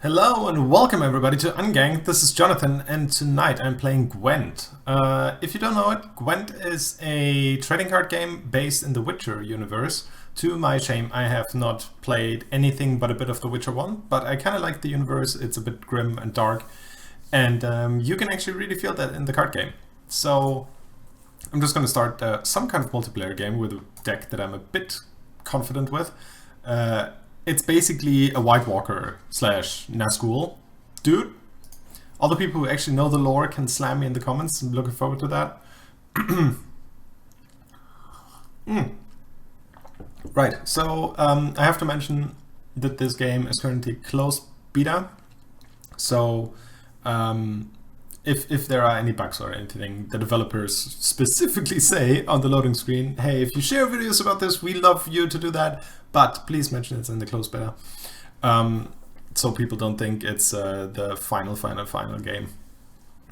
Hello and welcome everybody to Unganked. This is Jonathan and tonight I'm playing Gwent. If you don't know it, Gwent is a trading card game based in the Witcher universe. To my shame, I have not played anything but a bit of the Witcher 1, but I kind of like the universe. It's a bit grim and dark, and you can actually really feel that in the card game. So I'm just going to start some kind of multiplayer game with a deck that I'm a bit confident with. It's basically a White Walker slash Nazgul dude. All the people who actually know the lore can slam me in the comments. I'm looking forward to that. Right, so I have to mention that this game is currently closed beta. So if there are any bugs or anything, the developers specifically say on the loading screen, hey, if you share videos about this, we love you to do that, but please mention it's in the closed beta. So people don't think it's the final game.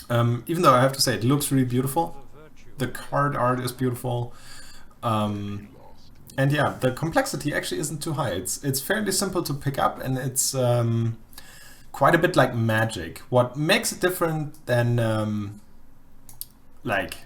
Even though I have to say it looks really beautiful. The card art is beautiful. And yeah, the complexity actually isn't too high. It's fairly simple to pick up, and it's quite a bit like Magic. What makes it different than like,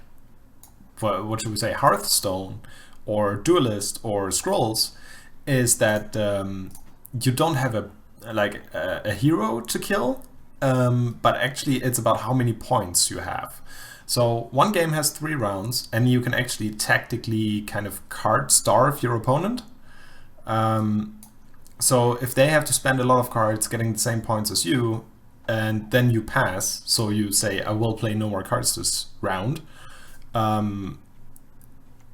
what should we say, Hearthstone or Duelist or Scrolls is that you don't have a hero to kill, but actually it's about how many points you have. So one game has 3 rounds, and you can actually tactically kind of card starve your opponent. So if they have to spend a lot of cards getting the same points as you, and then you pass, so you say, I will play no more cards this round, that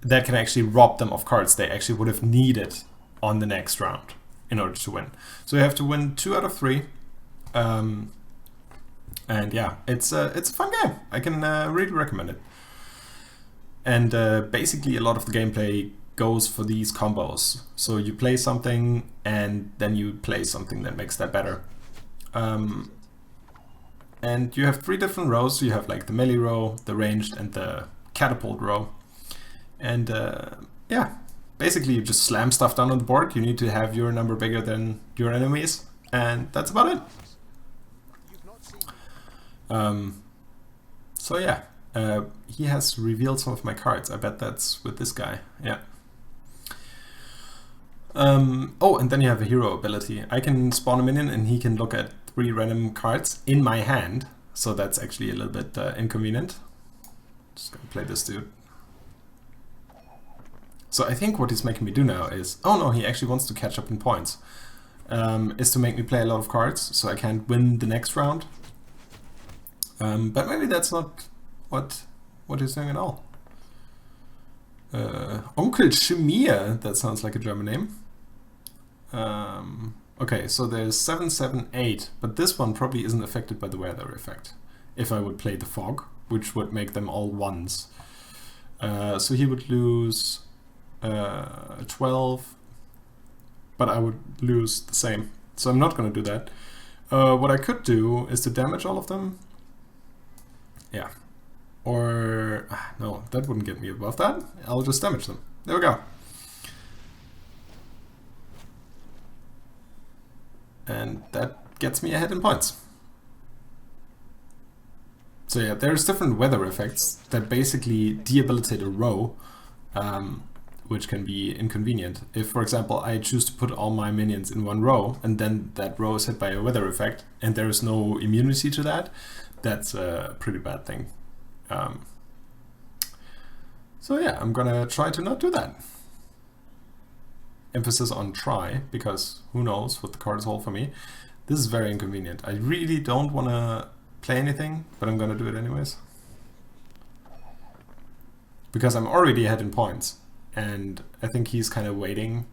can actually rob them of cards they actually would have needed on the next round in order to win. So you have to win 2 out of 3. And yeah, it's a fun game. I can really recommend it. And basically a lot of the gameplay goes for these combos. So you play something and then you play something that makes that better. And you have 3 different rows. So you have like the melee row, the ranged, and the catapult row. And yeah, basically you just slam stuff down on the board. You need to have your number bigger than your enemies, and that's about it. So yeah, he has revealed some of my cards. I bet that's with this guy. Yeah. Oh, and then you have a hero ability. I can spawn a minion and he can look at 3 random cards in my hand. So that's actually a little bit inconvenient. Just gonna play this dude. So I think what he's making me do now is, oh no, he actually wants to catch up in points. Is to make me play a lot of cards so I can't win the next round. But maybe that's not what he's doing at all. Onkel Schmier, that sounds like a German name. Okay, so there's 7, 7, 8, but this one probably isn't affected by the weather effect. If I would play the fog, which would make them all 1s. So he would lose 12, but I would lose the same. So I'm not going to do that. What I could do is to damage all of them. Yeah. Or, no, that wouldn't get me above that. I'll just damage them. There we go. And that gets me ahead in points. So yeah, there's different weather effects that basically debilitate a row, which can be inconvenient. If, for example, I choose to put all my minions in one row, and then that row is hit by a weather effect, and there is no immunity to that, that's a pretty bad thing. So yeah, I'm gonna try to not do that. Emphasis on try, because who knows what the cards hold for me. This is very inconvenient. I really don't want to play anything, but I'm gonna do it anyways. Because I'm already ahead in points, and I think he's kind of waiting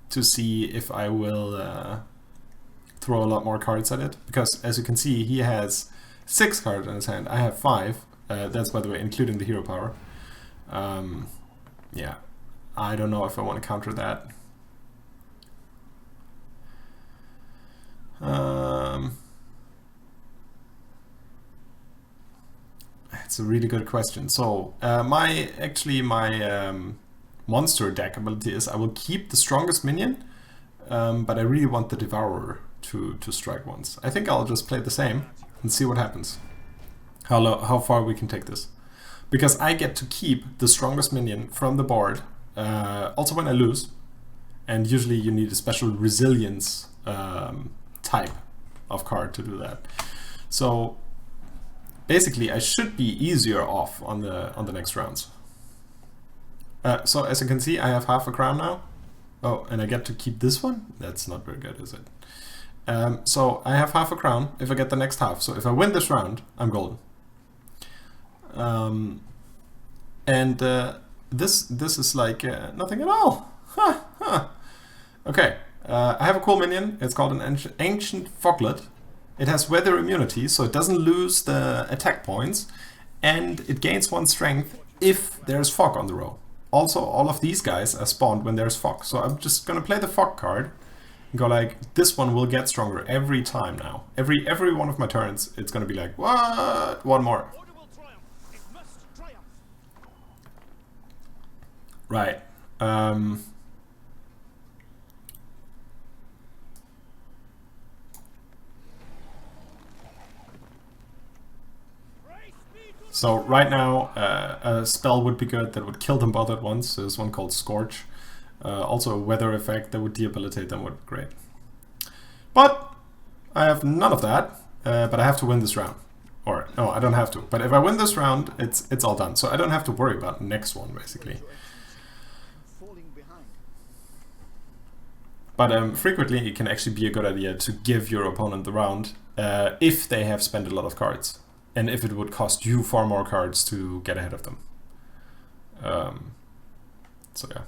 to see if I will throw a lot more cards at it. Because as you can see, he has 6 cards in his hand. I have 5. That's, by the way, including the hero power. Yeah, I don't know if I want to counter that. It's a really good question. So my monster deck ability is I will keep the strongest minion, but I really want the Devourer to strike once. I think I'll just play the same and see what happens. How far we can take this. Because I get to keep the strongest minion from the board, also when I lose. And usually you need a special resilience type of card to do that. So basically I should be easier off on the next rounds. So as you can see, I have half a crown now. Oh, and I get to keep this one? That's not very good, is it? So I have half a crown if I get the next half. So if I win this round, I'm golden. This is like nothing at all. Huh, huh. Okay, I have a cool minion. It's called an Ancient Foglet. It has weather immunity, so it doesn't lose the attack points, and it gains 1 strength if there's fog on the row. Also, all of these guys are spawned when there's fog, so I'm just gonna play the fog card and go like, this one will get stronger every time now. Every one of my turns, it's gonna be like, what? One more. Right. So right now, a spell would be good that would kill them both at once. There's one called Scorch. Also a weather effect that would debilitate them would be great. But I have none of that, but I have to win this round. Or, no, I don't have to. But if I win this round, it's all done. So I don't have to worry about the next one, basically. But frequently it can actually be a good idea to give your opponent the round if they have spent a lot of cards. And if it would cost you far more cards to get ahead of them. So yeah.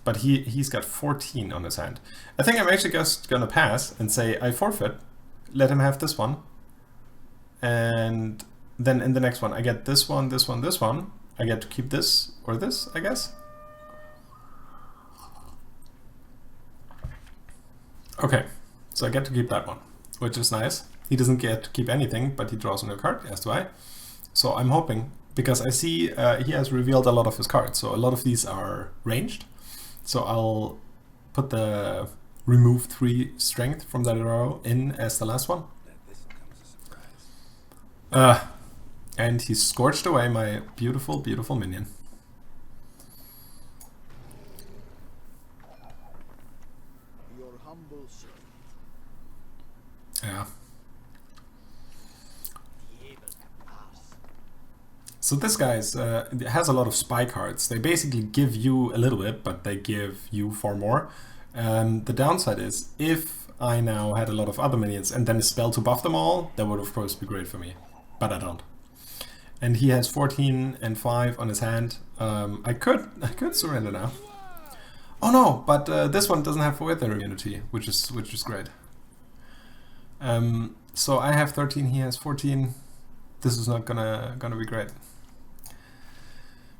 But he's got 14 on his hand. I think I'm actually just gonna pass and say I forfeit. Let him have this one. And then in the next one I get this one, this one, this one. I get to keep this or this, I guess. Okay, so I get to keep that one, which is nice. He doesn't get to keep anything, but he draws a new card, as do I. So I'm hoping, because I see he has revealed a lot of his cards, so a lot of these are ranged. So I'll put the remove 3 strength from that row in as the last one. And he scorched away my beautiful, beautiful minion. Yeah. So this guy's has a lot of spy cards. They basically give you a little bit, but they give you far more. The downside is, if I now had a lot of other minions and then a spell to buff them all, that would of course be great for me. But I don't. And he has 14 and 5 on his hand. I could surrender now. Oh no, but this one doesn't have weather immunity, which is great. So I have 13, he has 14. This is not gonna be great.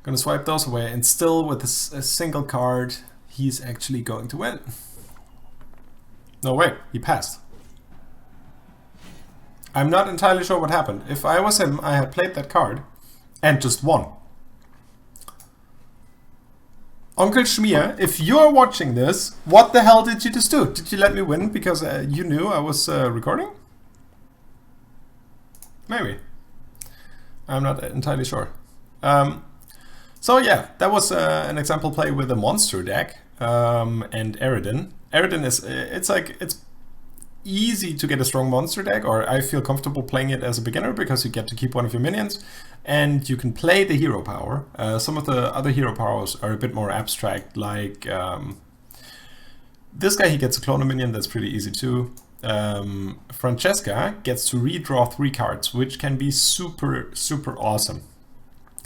Gonna swipe those away, and still with a single card, he's actually going to win. No, wait, he passed. I'm not entirely sure what happened. If I was him, I had played that card and just won. Uncle Schmier, if you're watching this, what the hell did you just do? Did you let me win because you knew I was recording? Maybe. I'm not entirely sure. So yeah, that was an example play with a monster deck and Eredir. Eredir is, it's easy to get a strong monster deck, or I feel comfortable playing it as a beginner because you get to keep one of your minions and you can play the hero power. Some of the other hero powers are a bit more abstract, like this guy, he gets a clone minion, that's pretty easy too. Francesca gets to redraw 3 cards, which can be super, super awesome.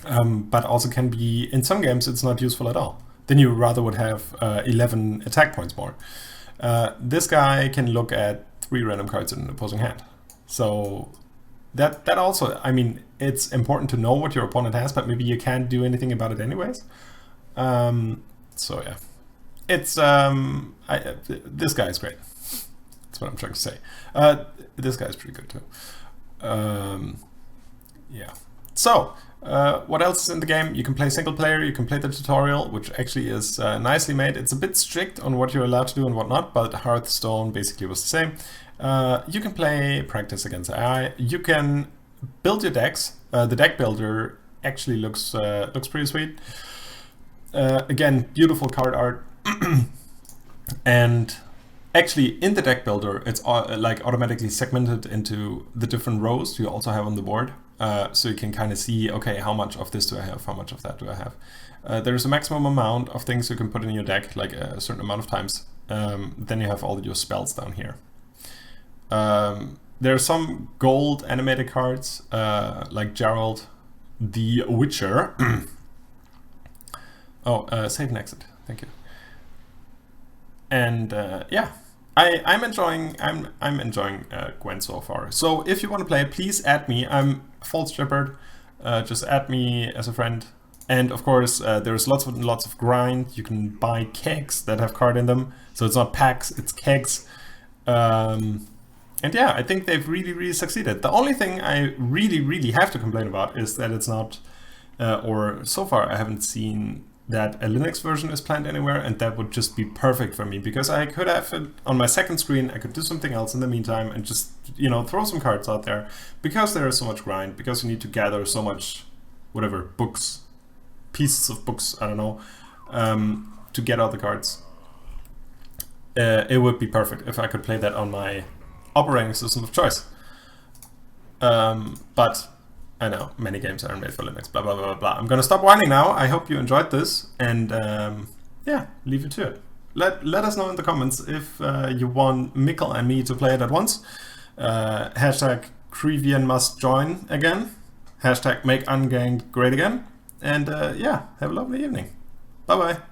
But also can be, in some games, it's not useful at all. Then you rather would have 11 attack points more. This guy can look at 3 random cards in an opposing hand. So that also, I mean, it's important to know what your opponent has, but maybe you can't do anything about it anyways. So yeah, it's this guy is great. That's what I'm trying to say. This guy is pretty good too. Yeah. So What else is in the game? You can play single player, you can play the tutorial, which actually is nicely made. It's a bit strict on what you're allowed to do and what not, but Hearthstone basically was the same. You can play practice against AI. You can build your decks. The deck builder actually looks pretty sweet. Again, beautiful card art. And actually, in the deck builder, it's like automatically segmented into the different rows you also have on the board. So you can kind of see, okay, how much of this do I have? How much of that do I have? There's a maximum amount of things you can put in your deck, like a certain amount of times. Then you have all your spells down here. There are some gold animated cards, like Gerald the Witcher. Save and exit. Thank you. And yeah, I'm enjoying Gwent so far. So if you want to play it, please add me. I'm False Shepherd. Just add me as a friend. And of course, there's lots of grind. You can buy kegs that have card in them, so it's not packs, it's kegs. And yeah, I think they've really succeeded. The only thing I really have to complain about is that it's not, or so far I haven't seen that a Linux version is planned anywhere, and that would just be perfect for me, because I could have it on my second screen, I could do something else in the meantime and just, you know, throw some cards out there, because there is so much grind, because you need to gather so much, whatever, books, pieces of books, I don't know, to get all the cards. It would be perfect if I could play that on my operating system of choice. But I know many games aren't made for Linux, blah, blah, blah, blah. I'm gonna stop whining now. I hope you enjoyed this, and yeah, leave it to it. Let us know in the comments if you want Mikkel and me to play it at once. Hashtag Crevian must join again. Hashtag make Unganked great again. And yeah, have a lovely evening. Bye bye.